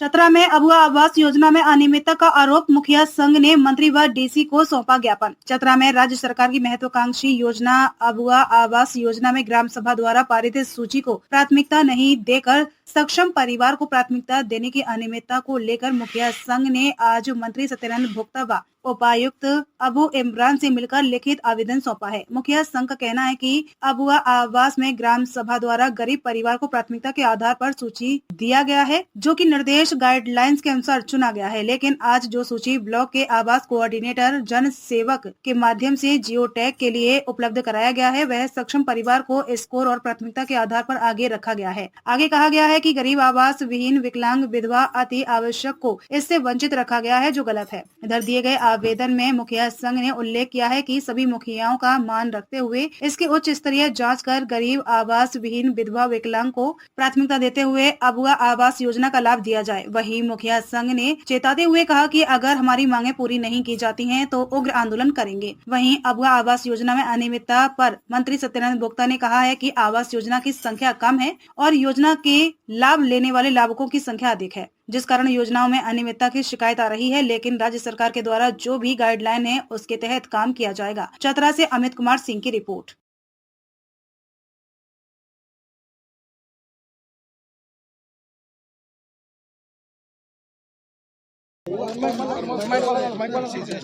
चतरा में अबुआ आवास योजना में अनियमितता का आरोप, मुखिया संघ ने मंत्री व डीसी को सौंपा ज्ञापन। चतरा में राज्य सरकार की महत्वाकांक्षी योजना अबुआ आवास योजना में ग्राम सभा द्वारा पारित सूची को प्राथमिकता नहीं देकर सक्षम परिवार को प्राथमिकता देने की अनियमितता को लेकर मुखिया संघ ने आज मंत्री सत्यानंद भोक्ता व उपायुक्त अबू इमरान से मिलकर लिखित आवेदन सौंपा है। मुखिया संघ का कहना है कि अबुआ आवास में ग्राम सभा द्वारा गरीब परिवार को प्राथमिकता के आधार पर सूची दिया गया है, जो कि निर्देश गाइडलाइंस के अनुसार चुना गया है। लेकिन आज जो सूची ब्लॉक के आवास कोऑर्डिनेटर जन सेवक के माध्यम से जियो टैग के लिए उपलब्ध कराया गया है, वह सक्षम परिवार को स्कोर और प्राथमिकता के आधार पर आगे रखा गया है। आगे कहा गया है कि गरीब, आवास विहीन, विकलांग, विधवा, अति आवश्यक को इससे वंचित रखा गया है, जो गलत है। इधर दिए गए आवेदन में मुखिया संघ ने उल्लेख किया है कि सभी मुखियाओं का मान रखते हुए इसकी उच्च स्तरीय जांच कर गरीब, आवास विहीन, विधवा, विकलांग को प्राथमिकता देते हुए अबुआ आवास योजना का लाभ दिया जाए। वहीं मुखिया संघ ने चेताते हुए कहा कि अगर हमारी मांगे पूरी नहीं की जाती हैं तो उग्र आंदोलन करेंगे। वहीं अबुआ आवास योजना में अनियमितता पर मंत्री सत्यानंद भोक्ता ने कहा है कि आवास योजना की संख्या कम है और योजना के लाभ लेने वाले लाभुकों की संख्या अधिक है, जिस कारण योजनाओं में अनियमितता की शिकायत आ रही है। लेकिन राज्य सरकार के द्वारा जो भी गाइडलाइन है उसके तहत काम किया जाएगा। चतरा से अमित कुमार सिंह की रिपोर्ट।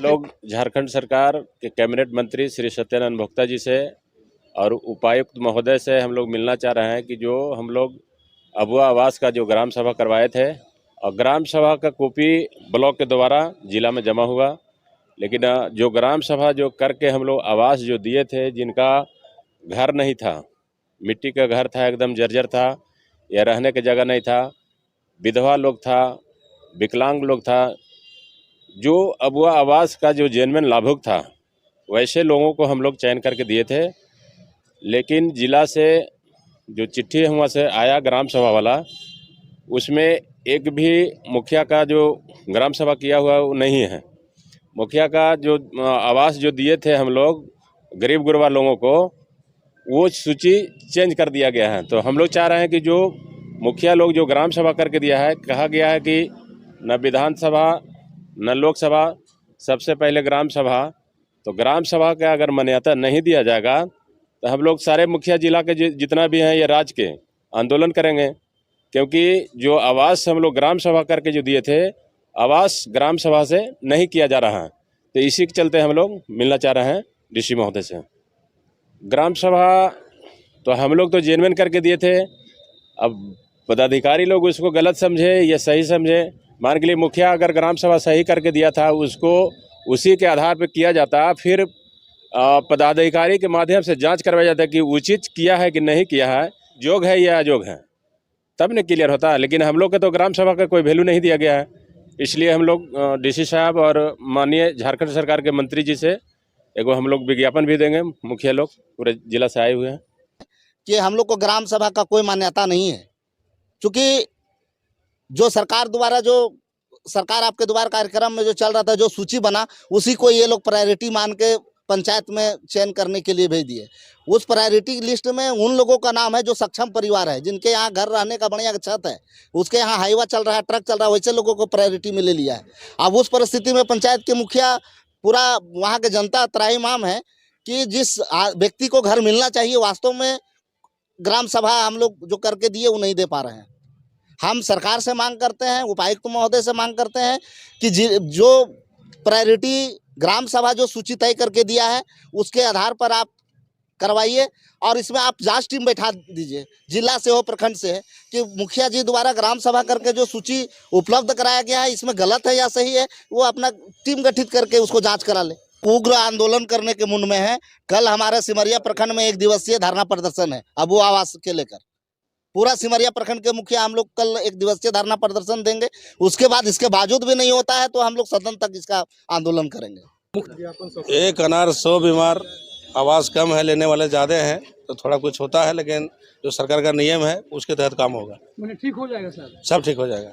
लोग झारखंड सरकार के कैबिनेट मंत्री श्री सत्यानंद भोक्ता जी से और उपायुक्त महोदय से हम लोग मिलना चाह रहे हैं कि जो हम लोग अबुआ आवास का जो ग्राम सभा करवाए थे और ग्राम सभा का कॉपी ब्लॉक के द्वारा जिला में जमा हुआ, लेकिन जो ग्राम सभा जो करके हम लोग आवास जो दिए थे, जिनका घर नहीं था, मिट्टी का घर था, एकदम जर्जर था या रहने की जगह नहीं था, विधवा लोग था, विकलांग लोग था, जो अबुआ आवास का जो जेन्युइन लाभुक था, वैसे लोगों को हम लोग चयन करके दिए थे। लेकिन जिला से जो चिट्ठी वहाँ से आया ग्राम सभा वाला, उसमें एक भी मुखिया का जो ग्राम सभा किया हुआ वो नहीं है। मुखिया का जो आवास जो दिए थे हम लोग गरीब गुरबा लोगों को, वो सूची चेंज कर दिया गया है। तो हम लोग चाह रहे हैं कि जो मुखिया लोग जो ग्राम सभा करके दिया है, कहा गया है कि न विधानसभा न लोकसभा, सबसे पहले ग्राम सभा। तो ग्राम सभा का अगर मान्यता नहीं दिया जाएगा तो हम लोग सारे मुखिया जिला के जितना भी हैं ये राज्य के आंदोलन करेंगे, क्योंकि जो आवास हम लोग ग्राम सभा करके जो दिए थे, आवास ग्राम सभा से नहीं किया जा रहा है। तो इसी के चलते हम लोग मिलना चाह रहे हैं डीसी महोदय से। ग्राम सभा तो हम लोग तो जेन्युइन करके दिए थे, अब पदाधिकारी लोग उसको गलत समझे या सही समझे। मान के लिए मुखिया अगर ग्राम सभा सही करके दिया था, उसको उसी के आधार पर किया जाता, फिर पदाधिकारी के माध्यम से जांच करवाया जाता कि उचित किया है कि नहीं किया है, जोग है या अजोग है, तब न क्लियर होता है। लेकिन हम लोग के तो ग्राम सभा का कोई वैल्यू नहीं दिया गया है, इसलिए हम लोग डीसी साहब और माननीय झारखंड सरकार के मंत्री जी से एगो हम लोग विज्ञापन भी देंगे। मुखिया लोग पूरे जिला से आए हुए हैं कि हम लोग को ग्राम सभा का कोई मान्यता नहीं है, क्योंकि जो सरकार द्वारा जो सरकार आपके द्वार कार्यक्रम में जो चल रहा था, जो सूची बना, उसी को ये लोग प्रायोरिटी मान के पंचायत में चयन करने के लिए भेज दिए। उस प्रायोरिटी लिस्ट में उन लोगों का नाम है जो सक्षम परिवार है, जिनके यहाँ घर रहने का बढ़िया छत है, उसके यहाँ हाईवा चल रहा है, ट्रक चल रहा है, वैसे लोगों को प्रायोरिटी में ले लिया है। अब उस परिस्थिति में पंचायत के मुखिया, पूरा वहाँ के जनता त्राहिमाम है कि जिस व्यक्ति को घर मिलना चाहिए, वास्तव में ग्राम सभा हम लोग जो करके दिए वो नहीं दे पा रहे हैं। हम सरकार से मांग करते हैं, उपायुक्त महोदय से मांग करते हैं कि जो प्रायोरिटी ग्राम सभा जो सूची तय करके दिया है, उसके आधार पर आप करवाइए और इसमें आप जांच टीम बैठा दीजिए, जिला से हो, प्रखंड से है, कि मुखिया जी द्वारा ग्राम सभा करके जो सूची उपलब्ध कराया गया है, इसमें गलत है या सही है, वो अपना टीम गठित करके उसको जांच करा ले। उग्र आंदोलन करने के मुंड में है। कल हमारे सिमरिया प्रखंड में 1 दिवसीय धरना प्रदर्शन है अबुआ आवास के लेकर। पूरा सिमरिया प्रखंड के मुखिया हम लोग कल 1 दिवसीय धरना प्रदर्शन देंगे। उसके बाद इसके बावजूद भी नहीं होता है तो हम लोग सदन तक इसका आंदोलन करेंगे। एक अनार 100 बीमार, आवास कम है, लेने वाले ज़्यादा हैं, तो थोड़ा कुछ होता है, लेकिन जो सरकार का नियम है उसके तहत काम होगा। ठीक हो जाएगा सर, सब ठीक हो जाएगा।